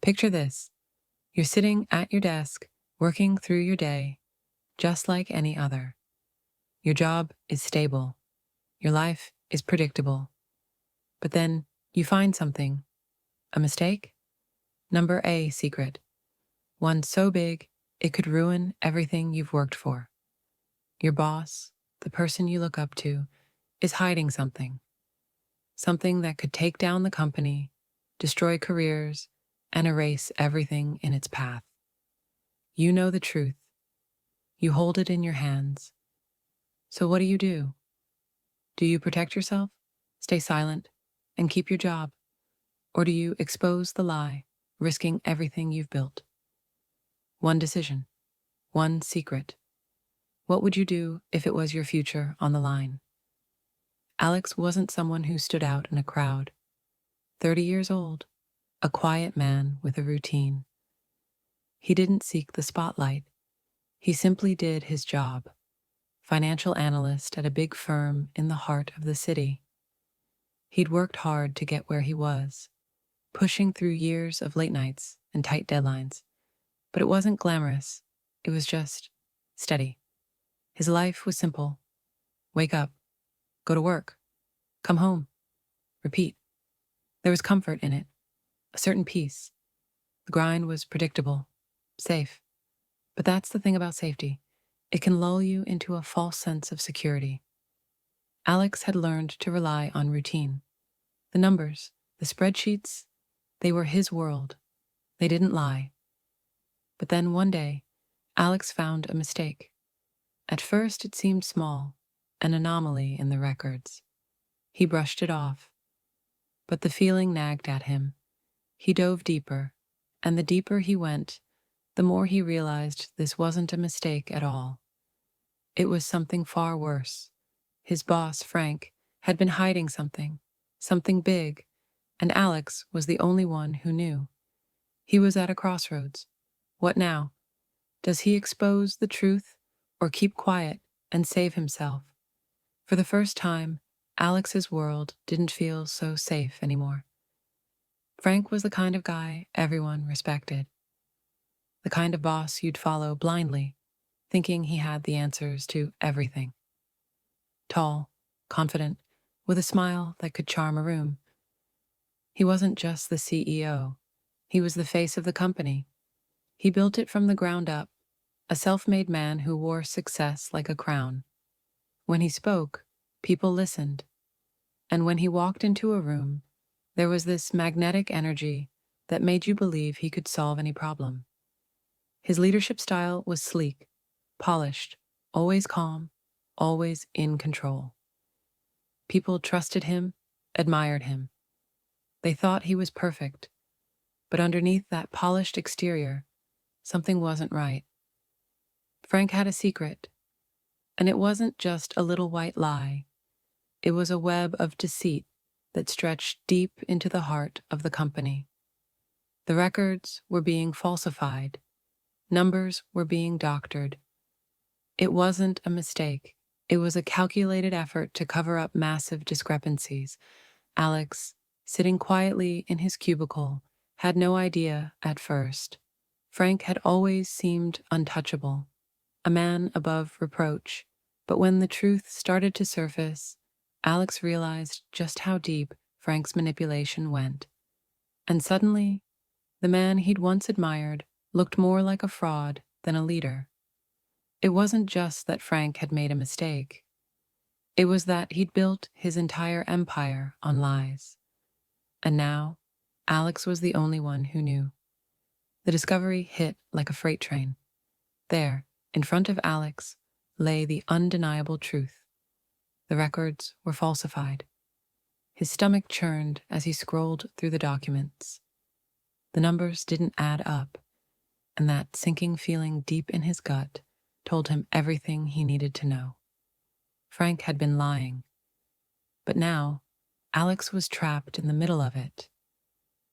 Picture this. You're sitting at your desk, working through your day, just like any other. Your job is stable. Your life is predictable. But then you find something. A mistake? Number A secret. One so big, it could ruin everything you've worked for. Your boss, the person you look up to, is hiding something. Something that could take down the company, destroy careers, and erase everything in its path. You know the truth. You hold it in your hands. So what do? Do you protect yourself, stay silent, and keep your job? Or do you expose the lie, risking everything you've built? One decision, one secret. What would you do if it was your future on the line? Alex wasn't someone who stood out in a crowd. 30 years old, a quiet man with a routine. He didn't seek the spotlight. He simply did his job. Financial analyst at a big firm in the heart of the city. He'd worked hard to get where he was, pushing through years of late nights and tight deadlines. But it wasn't glamorous. It was just steady. His life was simple. Wake up, go to work, come home, repeat. There was comfort in it, a certain peace. The grind was predictable, safe. But that's the thing about safety. It can lull you into a false sense of security. Alex had learned to rely on routine. The numbers, the spreadsheets, they were his world. They didn't lie. But then one day, Alex found a mistake. At first it seemed small, an anomaly in the records. He brushed it off. But the feeling nagged at him. He dove deeper, and the deeper he went, the more he realized this wasn't a mistake at all. It was something far worse. His boss, Frank, had been hiding something big, and Alex was the only one who knew. He was at a crossroads. What now? Does he expose the truth or keep quiet and save himself? For the first time, Alex's world didn't feel so safe anymore. Frank was the kind of guy everyone respected. The kind of boss you'd follow blindly, thinking he had the answers to everything. Tall, confident, with a smile that could charm a room. He wasn't just the CEO. He was the face of the company. He built it from the ground up, a self-made man who wore success like a crown. When he spoke, people listened. And when he walked into a room, there was this magnetic energy that made you believe he could solve any problem. His leadership style was sleek, polished, always calm, always in control. People trusted him, admired him. They thought he was perfect, but underneath that polished exterior, something wasn't right. Frank had a secret, and it wasn't just a little white lie. It was a web of deceit that stretched deep into the heart of the company. The records were being falsified. Numbers were being doctored. It wasn't a mistake. It was a calculated effort to cover up massive discrepancies. Alex, sitting quietly in his cubicle, had no idea at first. Frank had always seemed untouchable, a man above reproach. But when the truth started to surface, Alex realized just how deep Frank's manipulation went. And suddenly, the man he'd once admired looked more like a fraud than a leader. It wasn't just that Frank had made a mistake. It was that he'd built his entire empire on lies. And now, Alex was the only one who knew. The discovery hit like a freight train. There, in front of Alex, lay the undeniable truth. The records were falsified. His stomach churned as he scrolled through the documents. The numbers didn't add up, and that sinking feeling deep in his gut told him everything he needed to know. Frank had been lying, but now Alex was trapped in the middle of it.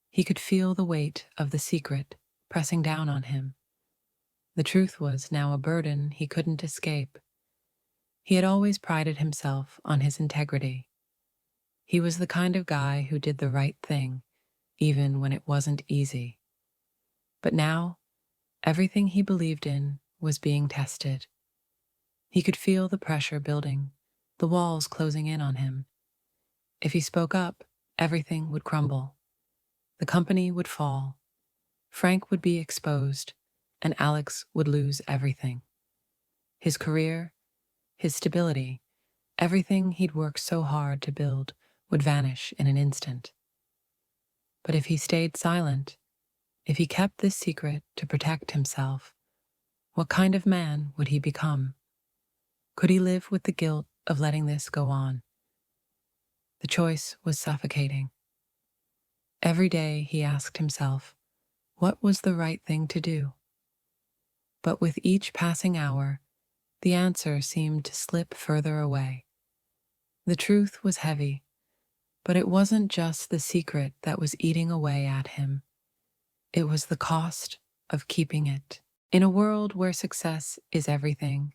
He could feel the weight of the secret pressing down on him. The truth was now a burden he couldn't escape. He had always prided himself on his integrity. He was the kind of guy who did the right thing, even when it wasn't easy. But now, everything he believed in was being tested. He could feel the pressure building, the walls closing in on him. If he spoke up, everything would crumble. The company would fall. Frank would be exposed, and Alex would lose everything. His career, his stability, everything he'd worked so hard to build would vanish in an instant. But if he stayed silent, if he kept this secret to protect himself, what kind of man would he become? Could he live with the guilt of letting this go on? The choice was suffocating. Every day he asked himself, what was the right thing to do? But with each passing hour, the answer seemed to slip further away. The truth was heavy, but it wasn't just the secret that was eating away at him. It was the cost of keeping it. In a world where success is everything,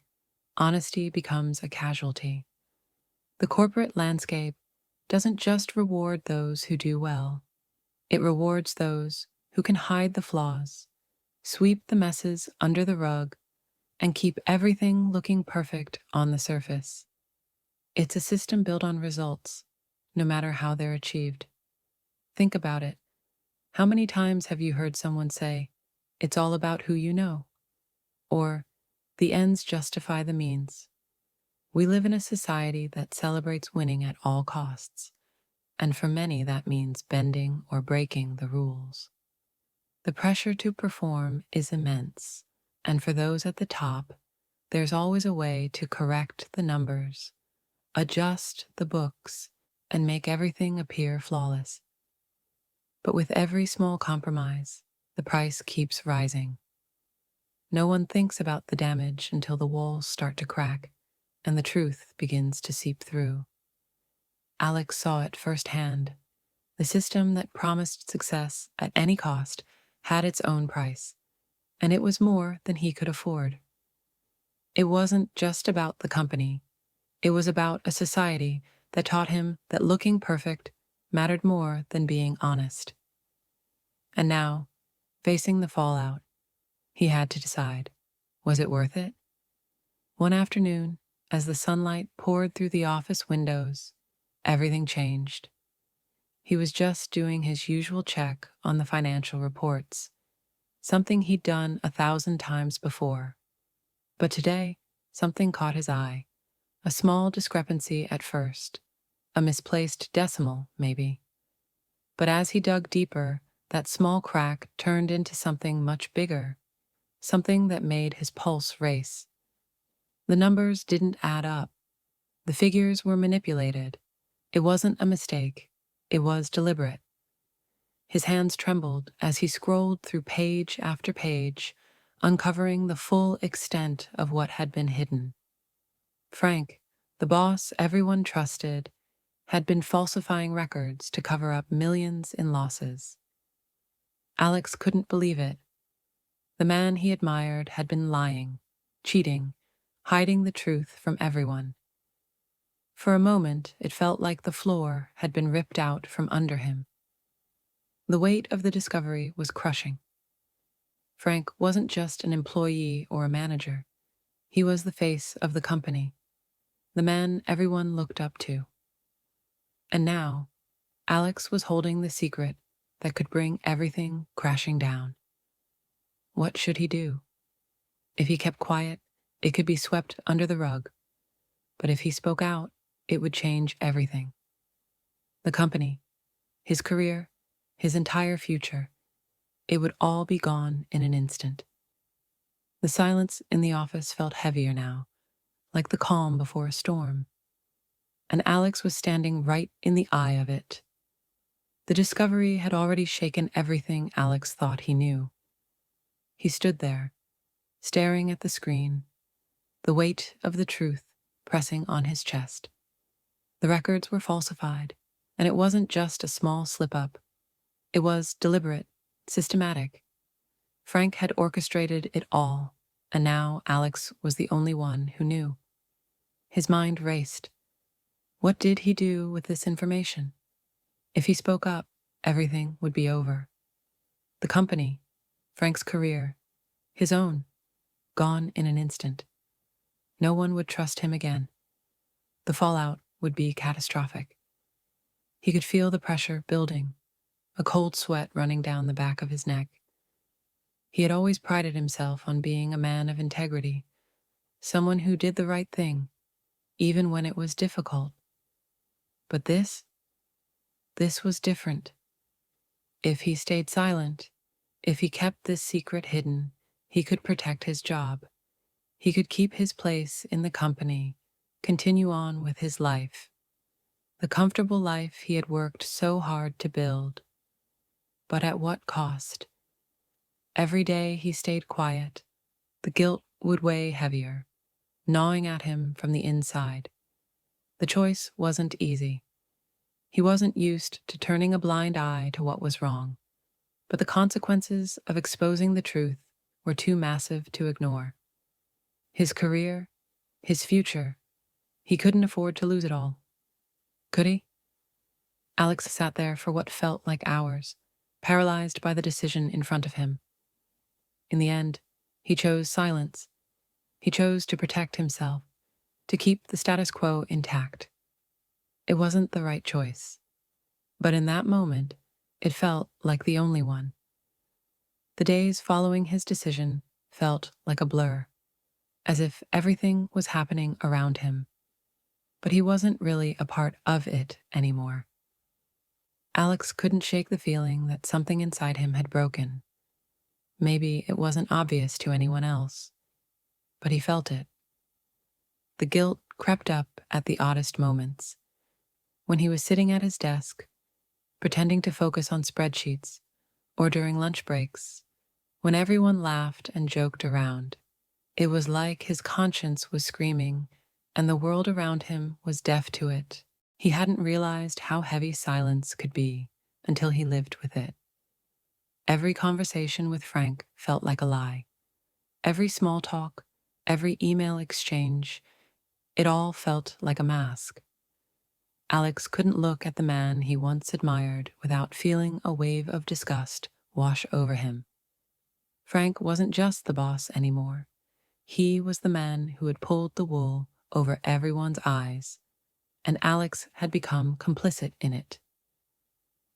honesty becomes a casualty. The corporate landscape doesn't just reward those who do well. It rewards those who can hide the flaws, sweep the messes under the rug, and keep everything looking perfect on the surface. It's a system built on results, no matter how they're achieved. Think about it. How many times have you heard someone say, "It's all about who you know," or "the ends justify the means"? We live in a society that celebrates winning at all costs, and for many that means bending or breaking the rules. The pressure to perform is immense, and for those at the top, there's always a way to correct the numbers, adjust the books, and make everything appear flawless. But with every small compromise, the price keeps rising. No one thinks about the damage until the walls start to crack and the truth begins to seep through. Alex saw it firsthand. The system that promised success at any cost had its own price, and it was more than he could afford. It wasn't just about the company. It was about a society that taught him that looking perfect mattered more than being honest. And now, facing the fallout, he had to decide, was it worth it? One afternoon, as the sunlight poured through the office windows, everything changed. He was just doing his usual check on the financial reports, something he'd done 1,000 times before. But today, something caught his eye. A small discrepancy at first, a misplaced decimal, maybe. But as he dug deeper, that small crack turned into something much bigger, something that made his pulse race. The numbers didn't add up. The figures were manipulated. It wasn't a mistake. It was deliberate. His hands trembled as he scrolled through page after page, uncovering the full extent of what had been hidden. Frank, the boss everyone trusted, had been falsifying records to cover up millions in losses. Alex couldn't believe it. The man he admired had been lying, cheating, hiding the truth from everyone. For a moment, it felt like the floor had been ripped out from under him. The weight of the discovery was crushing. Frank wasn't just an employee or a manager. He was the face of the company, the man everyone looked up to. And now, Alex was holding the secret that could bring everything crashing down. What should he do? If he kept quiet, it could be swept under the rug. But if he spoke out, it would change everything. The company, his career, his entire future, it would all be gone in an instant. The silence in the office felt heavier now, like the calm before a storm. And Alex was standing right in the eye of it. The discovery had already shaken everything Alex thought he knew. He stood there, staring at the screen, the weight of the truth pressing on his chest. The records were falsified, and it wasn't just a small slip-up. It was deliberate, systematic. Frank had orchestrated it all, and now Alex was the only one who knew. His mind raced. What did he do with this information? If he spoke up, everything would be over. The company, Frank's career, his own, gone in an instant. No one would trust him again. The fallout would be catastrophic. He could feel the pressure building, a cold sweat running down the back of his neck. He had always prided himself on being a man of integrity, someone who did the right thing, even when it was difficult. But this was different. If he stayed silent, if he kept this secret hidden, he could protect his job. He could keep his place in the company, continue on with his life, the comfortable life he had worked so hard to build. But at what cost? Every day he stayed quiet. The guilt would weigh heavier, gnawing at him from the inside. The choice wasn't easy. He wasn't used to turning a blind eye to what was wrong, but the consequences of exposing the truth were too massive to ignore. His career, his future, he couldn't afford to lose it all. Could he? Alex sat there for what felt like hours, paralyzed by the decision in front of him. In the end, he chose silence. He chose to protect himself, to keep the status quo intact. It wasn't the right choice, but in that moment, it felt like the only one. The days following his decision felt like a blur, as if everything was happening around him, but he wasn't really a part of it anymore. Alex couldn't shake the feeling that something inside him had broken. Maybe it wasn't obvious to anyone else, but he felt it. The guilt crept up at the oddest moments. When he was sitting at his desk, pretending to focus on spreadsheets, or during lunch breaks, when everyone laughed and joked around. It was like his conscience was screaming, and the world around him was deaf to it. He hadn't realized how heavy silence could be until he lived with it. Every conversation with Frank felt like a lie. Every small talk, every email exchange, it all felt like a mask. Alex couldn't look at the man he once admired without feeling a wave of disgust wash over him. Frank wasn't just the boss anymore. He was the man who had pulled the wool over everyone's eyes, and Alex had become complicit in it.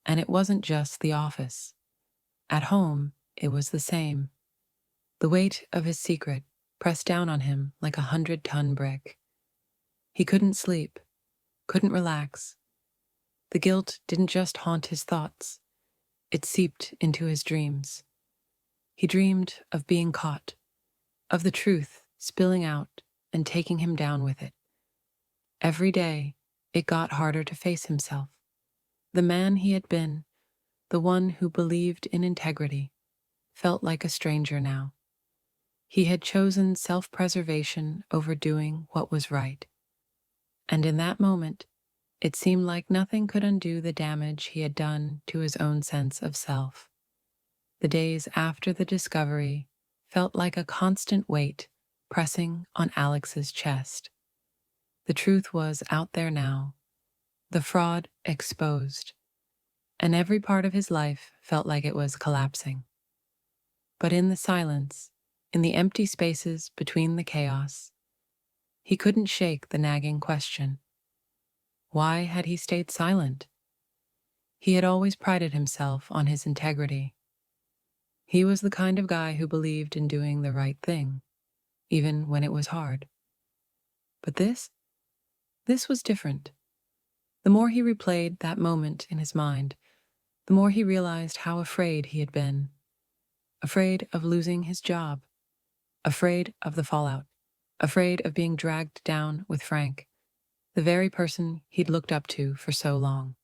And it wasn't just the office. At home, it was the same. The weight of his secret pressed down on him like a 100-ton brick. He couldn't sleep, couldn't relax. The guilt didn't just haunt his thoughts, it seeped into his dreams. He dreamed of being caught, of the truth spilling out and taking him down with it. Every day, it got harder to face himself. The man he had been, the one who believed in integrity, felt like a stranger now. He had chosen self-preservation over doing what was right. And in that moment, it seemed like nothing could undo the damage he had done to his own sense of self. The days after the discovery felt like a constant weight pressing on Alex's chest. The truth was out there now, the fraud exposed, and every part of his life felt like it was collapsing. But in the silence, in the empty spaces between the chaos, he couldn't shake the nagging question. Why had he stayed silent? He had always prided himself on his integrity. He was the kind of guy who believed in doing the right thing, even when it was hard. But this was different. The more he replayed that moment in his mind, the more he realized how afraid he had been. Afraid of losing his job, afraid of the fallout, afraid of being dragged down with Frank, the very person he'd looked up to for so long.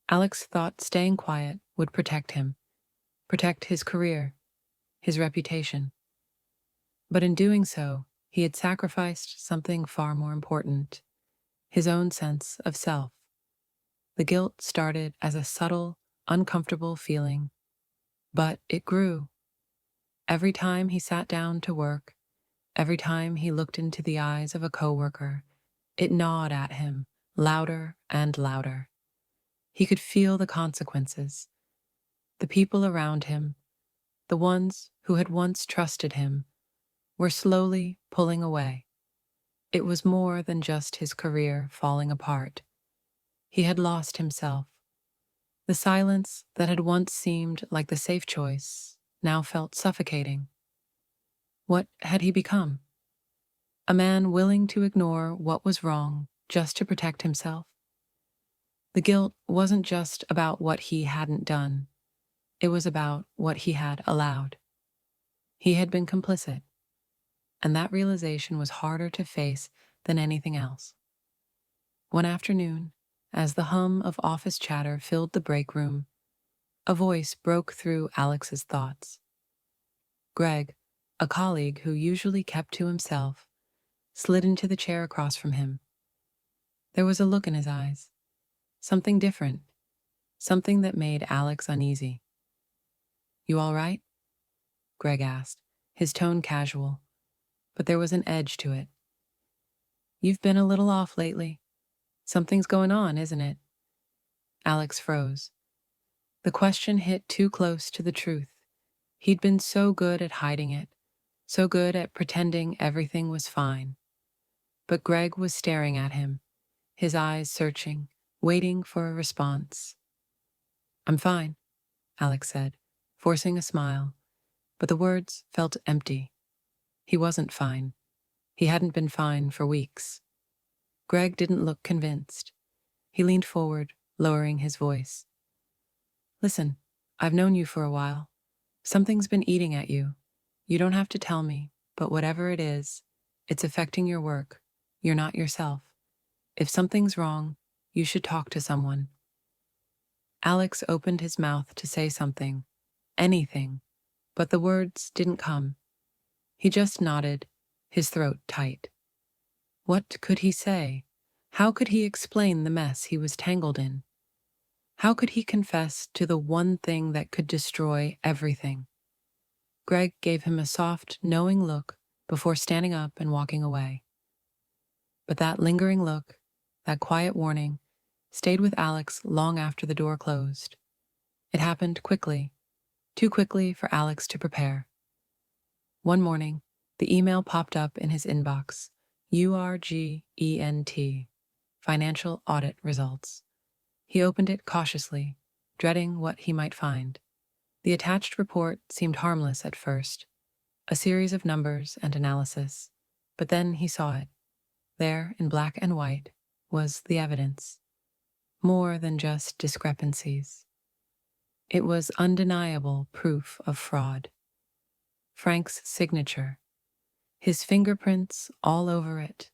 Alex thought staying quiet would protect him, protect his career, his reputation. But in doing so, he had sacrificed something far more important, his own sense of self. The guilt started as a subtle, uncomfortable feeling, but it grew. Every time he sat down to work, every time he looked into the eyes of a coworker, it gnawed at him, louder and louder. He could feel the consequences. The people around him, the ones who had once trusted him, were slowly pulling away. It was more than just his career falling apart. He had lost himself. The silence that had once seemed like the safe choice now felt suffocating. What had he become? A man willing to ignore what was wrong just to protect himself? The guilt wasn't just about what he hadn't done. It was about what he had allowed. He had been complicit, and that realization was harder to face than anything else. One afternoon, as the hum of office chatter filled the break room, a voice broke through Alex's thoughts. Greg, a colleague who usually kept to himself, slid into the chair across from him. There was a look in his eyes, something different, something that made Alex uneasy. "You all right?" Greg asked, his tone casual, but there was an edge to it. "You've been a little off lately. Something's going on, isn't it?" Alex froze. The question hit too close to the truth. He'd been so good at hiding it, so good at pretending everything was fine. But Greg was staring at him, his eyes searching, waiting for a response. "I'm fine," Alex said, forcing a smile, but the words felt empty. He wasn't fine. He hadn't been fine for weeks. Greg didn't look convinced. He leaned forward, lowering his voice. "Listen, I've known you for a while. Something's been eating at you. You don't have to tell me, but whatever it is, it's affecting your work. You're not yourself. If something's wrong, you should talk to someone." Alex opened his mouth to say something, anything, but the words didn't come. He just nodded, his throat tight. What could he say? How could he explain the mess he was tangled in? How could he confess to the one thing that could destroy everything? Greg gave him a soft, knowing look before standing up and walking away. But that lingering look, that quiet warning, stayed with Alex long after the door closed. It happened quickly, too quickly for Alex to prepare. One morning, the email popped up in his inbox, URGENT, Financial Audit Results. He opened it cautiously, dreading what he might find. The attached report seemed harmless at first, a series of numbers and analysis, but then he saw it. There, in black and white, was the evidence. More than just discrepancies. It was undeniable proof of fraud. Frank's signature, his fingerprints all over it.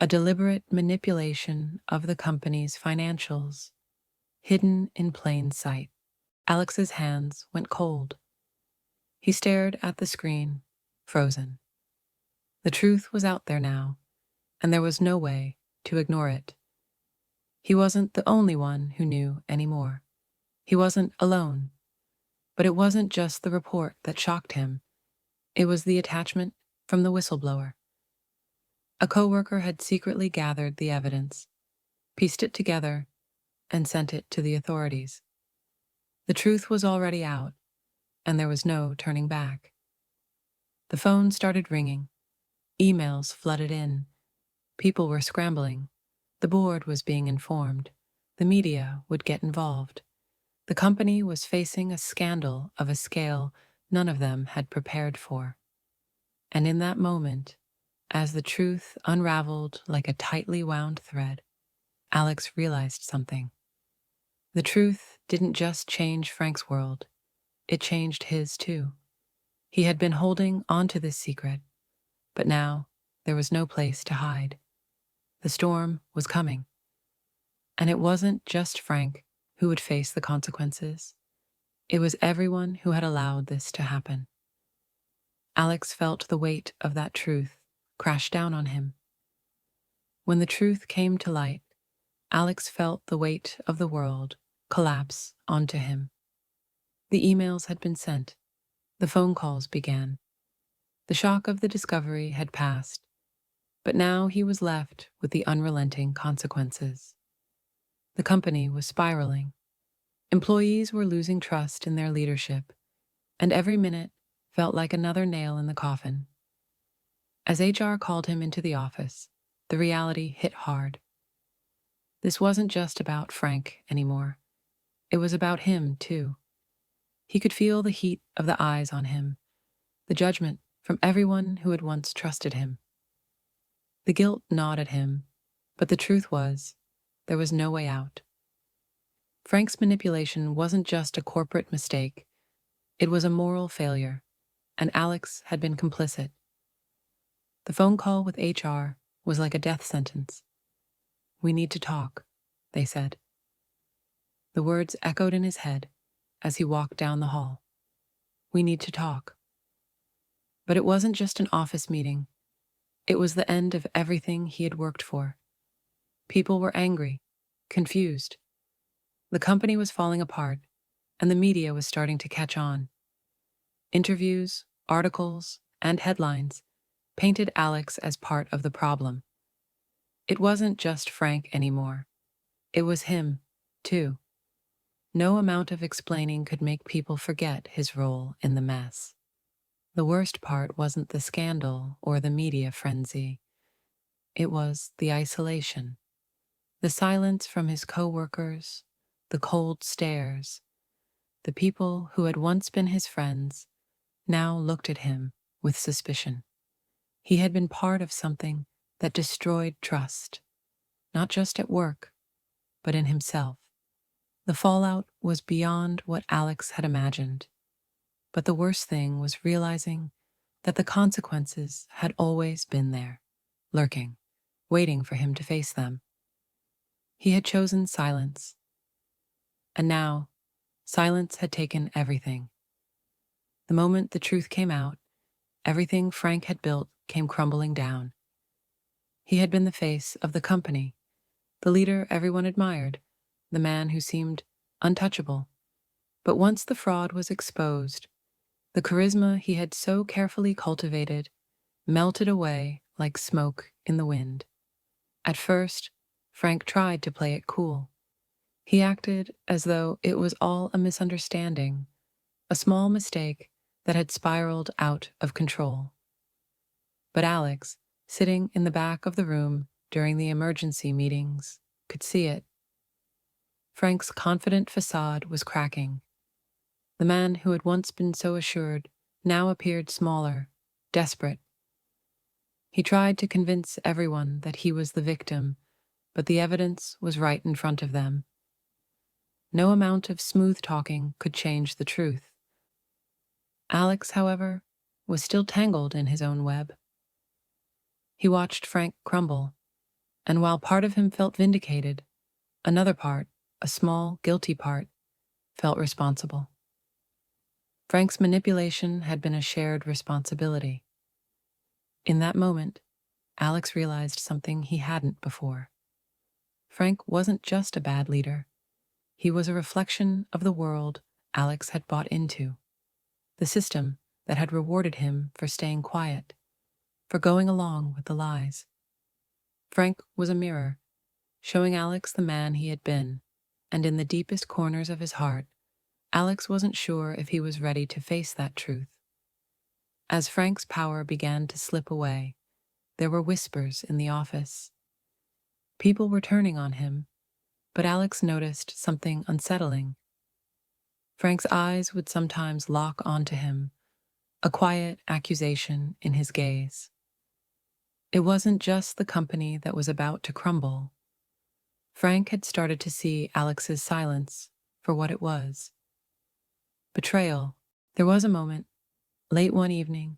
A deliberate manipulation of the company's financials, hidden in plain sight. Alex's hands went cold. He stared at the screen, frozen. The truth was out there now, and there was no way to ignore it. He wasn't the only one who knew anymore. He wasn't alone. But it wasn't just the report that shocked him. It was the attachment from the whistleblower. A coworker had secretly gathered the evidence, pieced it together, and sent it to the authorities. The truth was already out, and there was no turning back. The phone started ringing. Emails flooded in. People were scrambling. The board was being informed. The media would get involved. The company was facing a scandal of a scale none of them had prepared for. And in that moment, as the truth unraveled like a tightly wound thread, Alex realized something. The truth didn't just change Frank's world, it changed his too. He had been holding onto this secret, but now there was no place to hide. The storm was coming. And it wasn't just Frank who would face the consequences. It was everyone who had allowed this to happen. Alex felt the weight of that truth crash down on him. When the truth came to light, Alex felt the weight of the world collapse onto him. The emails had been sent. The phone calls began. The shock of the discovery had passed, but now he was left with the unrelenting consequences. The company was spiraling. Employees were losing trust in their leadership. and every minute felt like another nail in the coffin. As HR called him into the office, the reality hit hard. This wasn't just about Frank anymore. It was about him, too. He could feel the heat of the eyes on him, the judgment from everyone who had once trusted him. The guilt gnawed at him, but the truth was, there was no way out. Frank's manipulation wasn't just a corporate mistake, it was a moral failure, and Alex had been complicit. The phone call with HR was like a death sentence. "We need to talk," they said. The words echoed in his head as he walked down the hall. "We need to talk." But it wasn't just an office meeting. It was the end of everything he had worked for. People were angry, confused. The company was falling apart, and the media was starting to catch on. Interviews, articles, and headlines painted Alex as part of the problem. It wasn't just Frank anymore. It was him, too. No amount of explaining could make people forget his role in the mess. The worst part wasn't the scandal or the media frenzy. It was the isolation. The silence from his coworkers, the cold stares. The people who had once been his friends now looked at him with suspicion. He had been part of something that destroyed trust, not just at work, but in himself. The fallout was beyond what Alex had imagined, but the worst thing was realizing that the consequences had always been there, lurking, waiting for him to face them. He had chosen silence, and now silence had taken everything. The moment the truth came out, everything Frank had built came crumbling down. He had been the face of the company, the leader everyone admired, the man who seemed untouchable. But once the fraud was exposed, the charisma he had so carefully cultivated melted away like smoke in the wind. At first, Frank tried to play it cool. He acted as though it was all a misunderstanding, a small mistake that had spiraled out of control. But Alex, sitting in the back of the room during the emergency meetings, could see it. Frank's confident facade was cracking. The man who had once been so assured now appeared smaller, desperate. He tried to convince everyone that he was the victim, but the evidence was right in front of them. No amount of smooth talking could change the truth. Alex, however, was still tangled in his own web. He watched Frank crumble, and while part of him felt vindicated, another part, a small, guilty part, felt responsible. Frank's manipulation had been a shared responsibility. In that moment, Alex realized something he hadn't before. Frank wasn't just a bad leader. He was a reflection of the world Alex had bought into, the system that had rewarded him for staying quiet, for going along with the lies. Frank was a mirror, showing Alex the man he had been, and in the deepest corners of his heart, Alex wasn't sure if he was ready to face that truth. As Frank's power began to slip away, there were whispers in the office. People were turning on him, but Alex noticed something unsettling. Frank's eyes would sometimes lock onto him, a quiet accusation in his gaze. It wasn't just the company that was about to crumble. Frank had started to see Alex's silence for what it was. Betrayal. There was a moment, late one evening,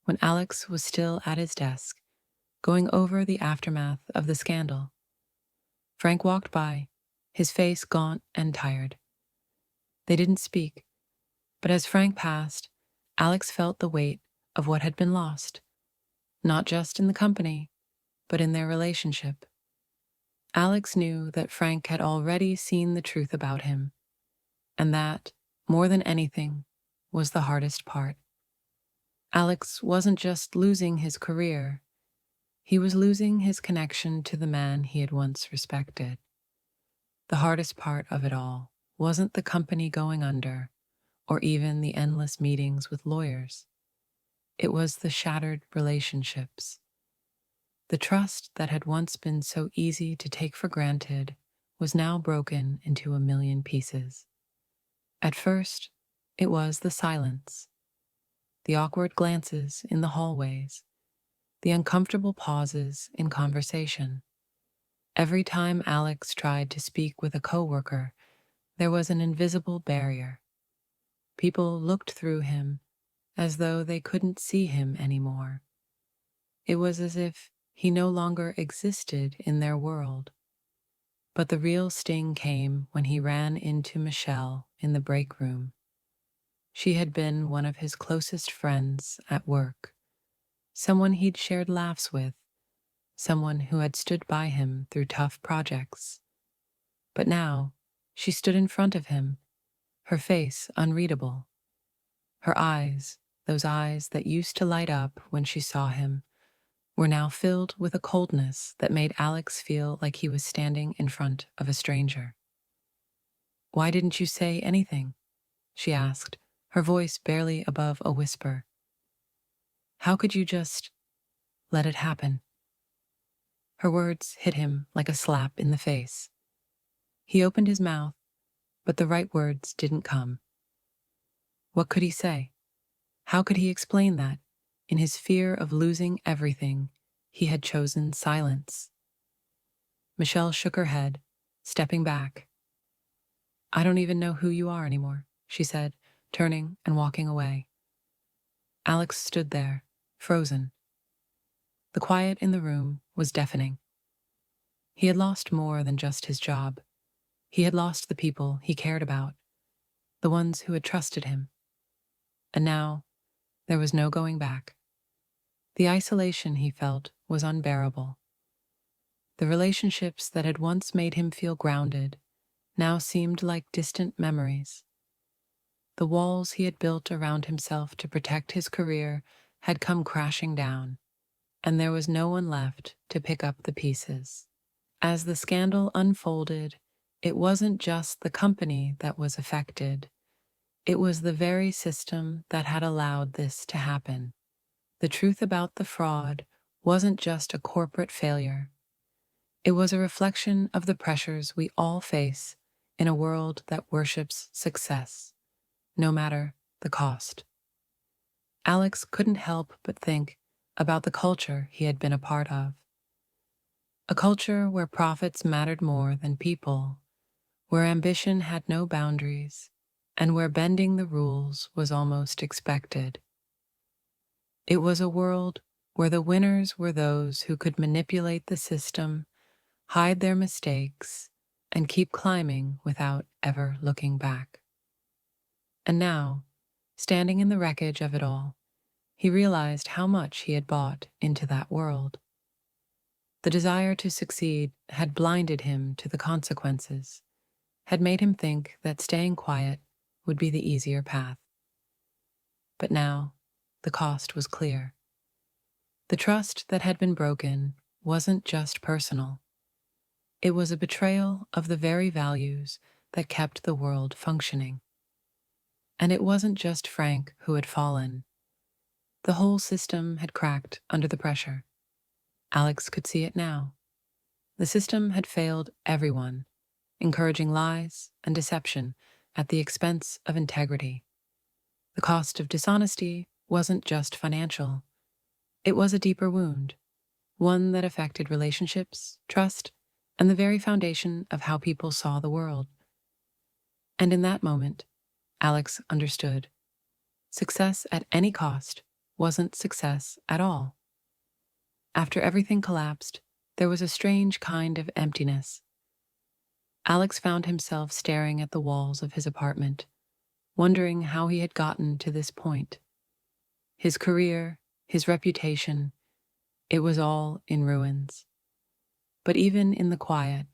when Alex was still at his desk, going over the aftermath of the scandal. Frank walked by, his face gaunt and tired. They didn't speak, but as Frank passed, Alex felt the weight of what had been lost, not just in the company, but in their relationship. Alex knew that Frank had already seen the truth about him, and that, more than anything, was the hardest part. Alex wasn't just losing his career, he was losing his connection to the man he had once respected. The hardest part of it all wasn't the company going under, or even the endless meetings with lawyers. It was the shattered relationships. The trust that had once been so easy to take for granted was now broken into a million pieces. At first, it was the silence, the awkward glances in the hallways, the uncomfortable pauses in conversation. Every time Alex tried to speak with a coworker, there was an invisible barrier. People looked through him as though they couldn't see him anymore. It was as if he no longer existed in their world. But the real sting came when he ran into Michelle in the break room. She had been one of his closest friends at work, someone he'd shared laughs with, someone who had stood by him through tough projects. But now, she stood in front of him, her face unreadable. Her eyes, those eyes that used to light up when she saw him, were now filled with a coldness that made Alex feel like he was standing in front of a stranger. "Why didn't you say anything?" she asked, her voice barely above a whisper. "How could you just let it happen?" Her words hit him like a slap in the face. He opened his mouth, but the right words didn't come. What could he say? How could he explain that, in his fear of losing everything, he had chosen silence? Michelle shook her head, stepping back. "I don't even know who you are anymore," she said, turning and walking away. Alex stood there, frozen. The quiet in the room was deafening. He had lost more than just his job. He had lost the people he cared about, the ones who had trusted him. And now, there was no going back. The isolation he felt was unbearable. The relationships that had once made him feel grounded now seemed like distant memories. The walls he had built around himself to protect his career had come crashing down, and there was no one left to pick up the pieces. As the scandal unfolded, it wasn't just the company that was affected. It was the very system that had allowed this to happen. The truth about the fraud wasn't just a corporate failure. It was a reflection of the pressures we all face in a world that worships success, no matter the cost. Alex couldn't help but think about the culture he had been a part of. A culture where profits mattered more than people, where ambition had no boundaries, and where bending the rules was almost expected. It was a world where the winners were those who could manipulate the system, hide their mistakes, and keep climbing without ever looking back. And now, standing in the wreckage of it all, he realized how much he had bought into that world. The desire to succeed had blinded him to the consequences, had made him think that staying quiet would be the easier path. But now, the cost was clear. The trust that had been broken wasn't just personal. It was a betrayal of the very values that kept the world functioning. And it wasn't just Frank who had fallen. The whole system had cracked under the pressure. Alex could see it now. The system had failed everyone, encouraging lies and deception at the expense of integrity. The cost of dishonesty wasn't just financial. It was a deeper wound, one that affected relationships, trust, and the very foundation of how people saw the world. And in that moment, Alex understood. Success at any cost wasn't success at all. After everything collapsed, there was a strange kind of emptiness. Alex found himself staring at the walls of his apartment, wondering how he had gotten to this point. His career, his reputation, it was all in ruins. But even in the quiet,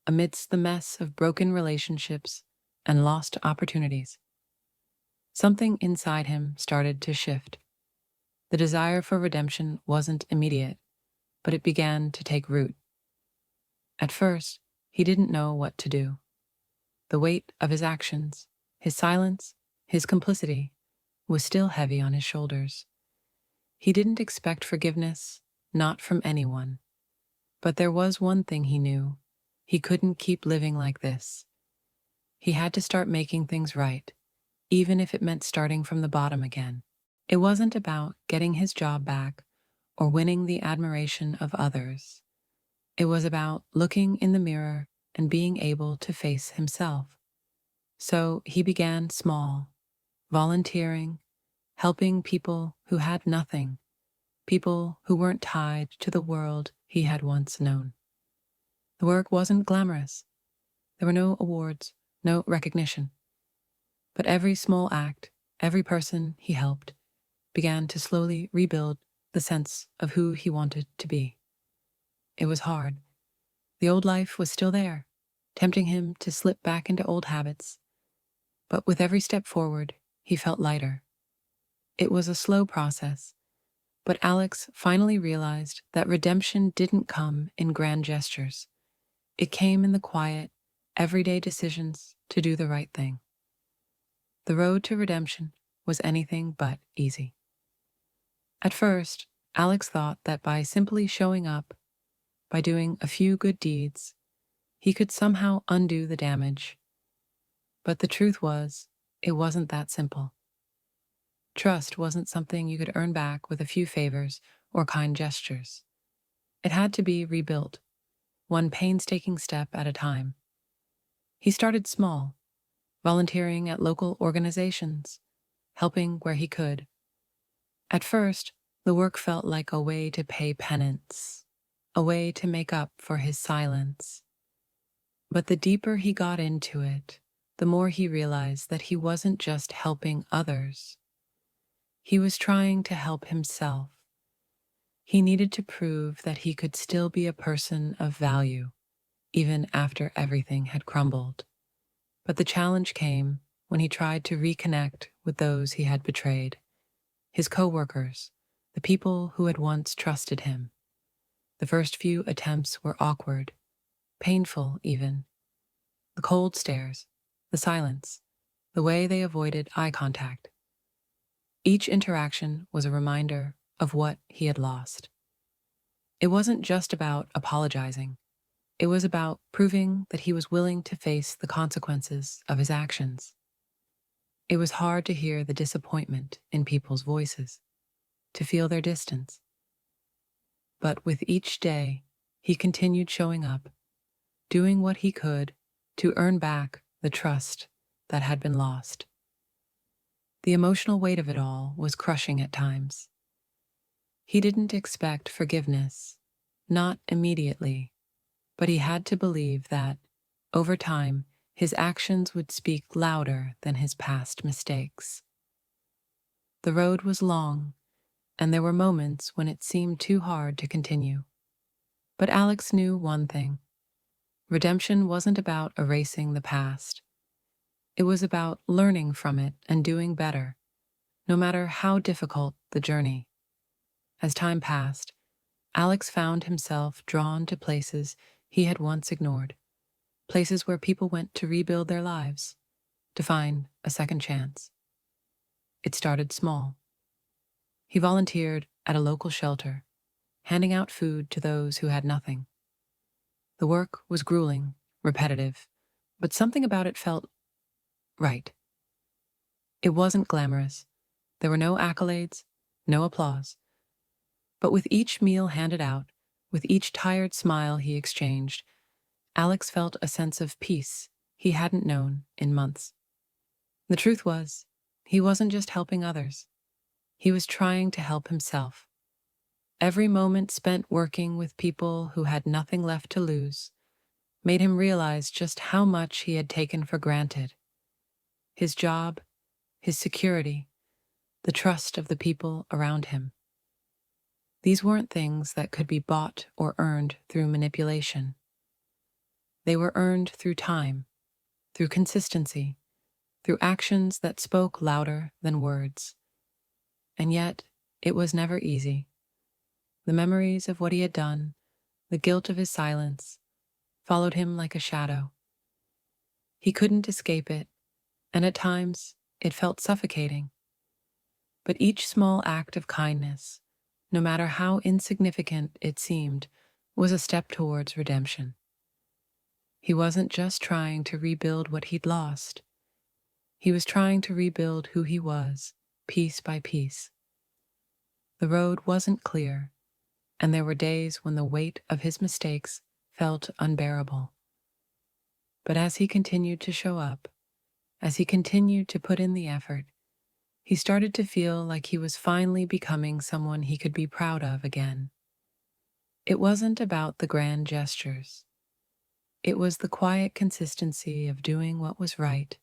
amidst the mess of broken relationships and lost opportunities, something inside him started to shift. The desire for redemption wasn't immediate, but it began to take root. At first, he didn't know what to do. The weight of his actions, his silence, His complicity was still heavy on his shoulders. He didn't expect forgiveness, not from anyone. But there was one thing he knew. He couldn't keep living like this. He had to start making things right, even if it meant starting from the bottom again. It wasn't about getting his job back or winning the admiration of others. It was about looking in the mirror and being able to face himself. So he began small, volunteering, helping people who had nothing, people who weren't tied to the world he had once known. The work wasn't glamorous. There were no awards, no recognition. But every small act, every person he helped, began to slowly rebuild the sense of who he wanted to be. It was hard. The old life was still there, tempting him to slip back into old habits. But with every step forward, he felt lighter. It was a slow process, but Alex finally realized that redemption didn't come in grand gestures. It came in the quiet, everyday decisions to do the right thing. The road to redemption was anything but easy. At first, Alex thought that by simply showing up, by doing a few good deeds, he could somehow undo the damage. But the truth was, it wasn't that simple. Trust wasn't something you could earn back with a few favors or kind gestures. It had to be rebuilt, one painstaking step at a time. He started small, volunteering at local organizations, helping where he could. At first, the work felt like a way to pay penance, a way to make up for his silence. But the deeper he got into it, the more he realized that he wasn't just helping others. He was trying to help himself. He needed to prove that he could still be a person of value, even after everything had crumbled. But the challenge came when he tried to reconnect with those he had betrayed, his coworkers, the people who had once trusted him. The first few attempts were awkward, painful even. The cold stares, the silence, the way they avoided eye contact. Each interaction was a reminder of what he had lost. It wasn't just about apologizing. It was about proving that he was willing to face the consequences of his actions. It was hard to hear the disappointment in people's voices, to feel their distance. But with each day, he continued showing up, doing what he could to earn back the trust that had been lost. The emotional weight of it all was crushing at times. He didn't expect forgiveness, not immediately, but he had to believe that, over time, his actions would speak louder than his past mistakes. The road was long, and there were moments when it seemed too hard to continue. But Alex knew one thing. Redemption wasn't about erasing the past. It was about learning from it and doing better, no matter how difficult the journey. As time passed, Alex found himself drawn to places he had once ignored, places where people went to rebuild their lives, to find a second chance. It started small. He volunteered at a local shelter, handing out food to those who had nothing. The work was grueling, repetitive, but something about it felt right. It wasn't glamorous. There were no accolades, no applause. But with each meal handed out, with each tired smile he exchanged, Alex felt a sense of peace he hadn't known in months. The truth was, he wasn't just helping others. He was trying to help himself. Every moment spent working with people who had nothing left to lose made him realize just how much he had taken for granted. His job, his security, the trust of the people around him. These weren't things that could be bought or earned through manipulation. They were earned through time, through consistency, through actions that spoke louder than words. And yet, it was never easy. The memories of what he had done, the guilt of his silence, followed him like a shadow. He couldn't escape it, and at times It felt suffocating. But each small act of kindness, no matter how insignificant it seemed, was a step towards redemption. He wasn't just trying to rebuild what he'd lost. He was trying to rebuild who he was, piece by piece. The road wasn't clear, and there were days when the weight of his mistakes felt unbearable. But as he continued to show up, as he continued to put in the effort, he started to feel like he was finally becoming someone he could be proud of again. It wasn't about the grand gestures. It was the quiet consistency of doing what was right,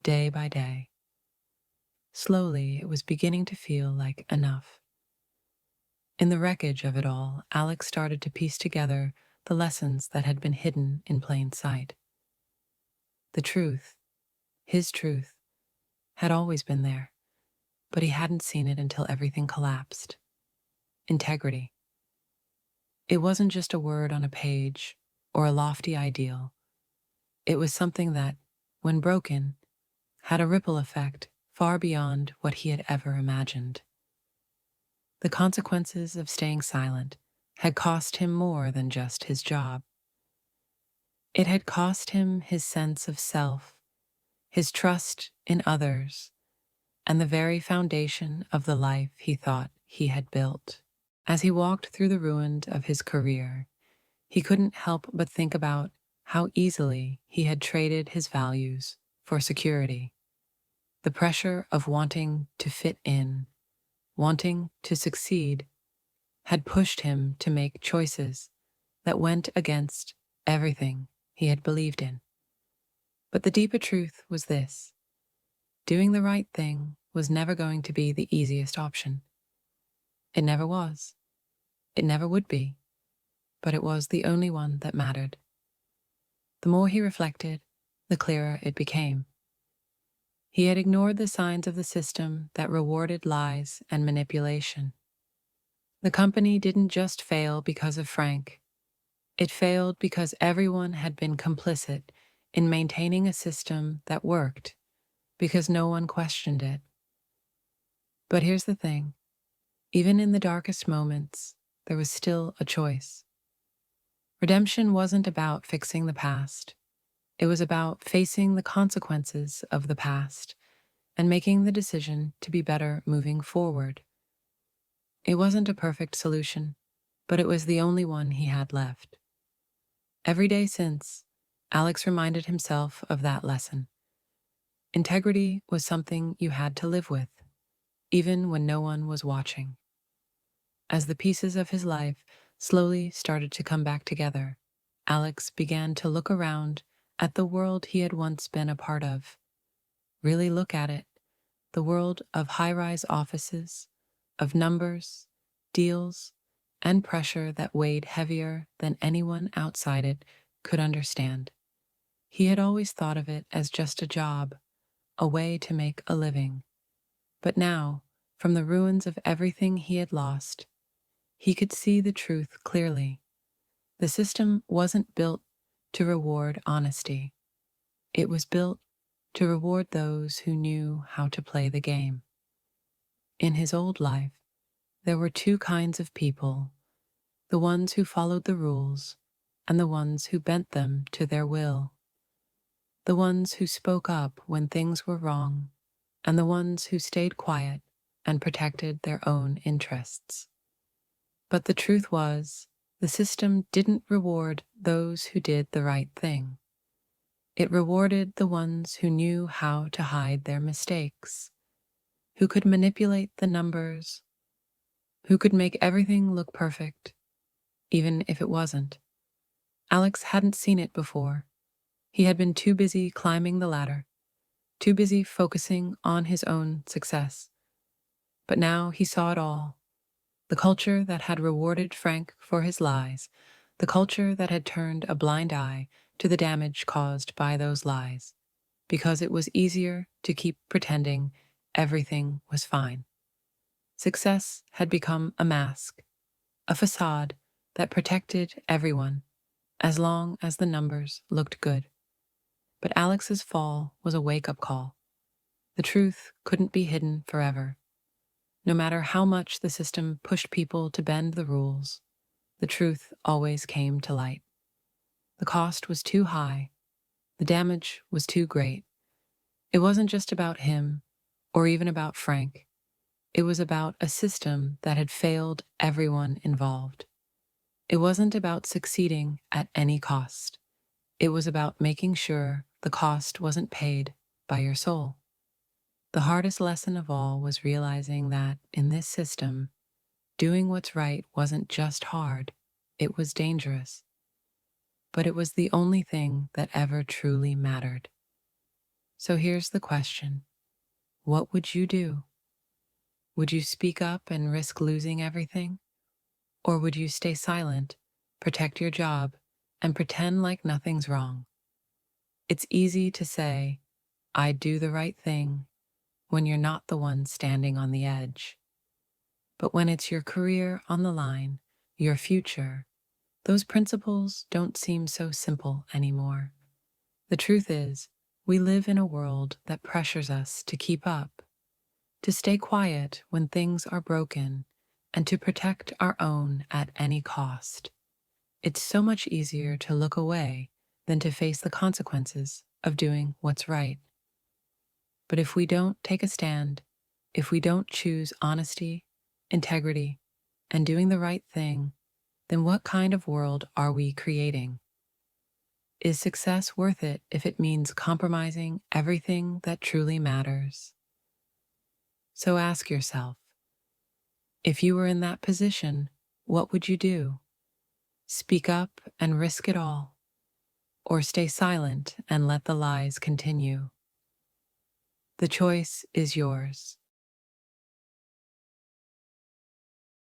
day by day. Slowly, it was beginning to feel like enough. In the wreckage of it all, Alex started to piece together the lessons that had been hidden in plain sight. The truth, his truth, had always been there, but he hadn't seen it until everything collapsed. Integrity. It wasn't just a word on a page or a lofty ideal. It was something that, when broken, had a ripple effect far beyond what he had ever imagined. The consequences of staying silent had cost him more than just his job. It had cost him his sense of self, his trust in others, and the very foundation of the life he thought he had built. As he walked through the ruins of his career, he couldn't help but think about how easily he had traded his values for security. The pressure of wanting to fit in, wanting to succeed, had pushed him to make choices that went against everything he had believed in. But the deeper truth was this: doing the right thing was never going to be the easiest option. It never was. It never would be. But it was the only one that mattered. The more he reflected, the clearer it became. He had ignored the signs of the system that rewarded lies and manipulation. The company didn't just fail because of Frank. It failed because everyone had been complicit in maintaining a system that worked, because no one questioned it. But here's the thing. Even in the darkest moments, there was still a choice. Redemption wasn't about fixing the past. It was about facing the consequences of the past and making the decision to be better moving forward. It wasn't a perfect solution, but it was the only one he had left. Every day since, Alex reminded himself of that lesson. Integrity was something you had to live with, even when no one was watching. As the pieces of his life slowly started to come back together, Alex began to look around at the world he had once been a part of. Really look at it, the world of high-rise offices, of numbers, deals, and pressure that weighed heavier than anyone outside it could understand. He had always thought of it as just a job, a way to make a living. But now, from the ruins of everything he had lost, he could see the truth clearly. The system wasn't built to reward honesty. It was built to reward those who knew how to play the game. In his old life, there were two kinds of people: the ones who followed the rules and the ones who bent them to their will. The ones who spoke up when things were wrong and the ones who stayed quiet and protected their own interests. But the truth was, the system didn't reward those who did the right thing. It rewarded the ones who knew how to hide their mistakes, who could manipulate the numbers, who could make everything look perfect, even if it wasn't. Alex hadn't seen it before. He had been too busy climbing the ladder, too busy focusing on his own success. But now he saw it all. The culture that had rewarded Frank for his lies, the culture that had turned a blind eye to the damage caused by those lies, because it was easier to keep pretending everything was fine. Success had become a mask, a facade that protected everyone, as long as the numbers looked good. But Alex's fall was a wake-up call. The truth couldn't be hidden forever. No matter how much the system pushed people to bend the rules, the truth always came to light. The cost was too high, the damage was too great. It wasn't just about him, or even about Frank. It was about a system that had failed everyone involved. It wasn't about succeeding at any cost. It was about making sure the cost wasn't paid by your soul. The hardest lesson of all was realizing that, in this system, doing what's right wasn't just hard, it was dangerous. But it was the only thing that ever truly mattered. So here's the question. What would you do? Would you speak up and risk losing everything? Or would you stay silent, protect your job, and pretend like nothing's wrong? It's easy to say, I'd do the right thing, when you're not the one standing on the edge. But when it's your career on the line, your future, those principles don't seem so simple anymore. The truth is, we live in a world that pressures us to keep up, to stay quiet when things are broken, and to protect our own at any cost. It's so much easier to look away than to face the consequences of doing what's right. But if we don't take a stand, if we don't choose honesty, integrity, and doing the right thing, then what kind of world are we creating? Is success worth it if it means compromising everything that truly matters? So ask yourself, if you were in that position, what would you do? Speak up and risk it all, or stay silent and let the lies continue? The choice is yours.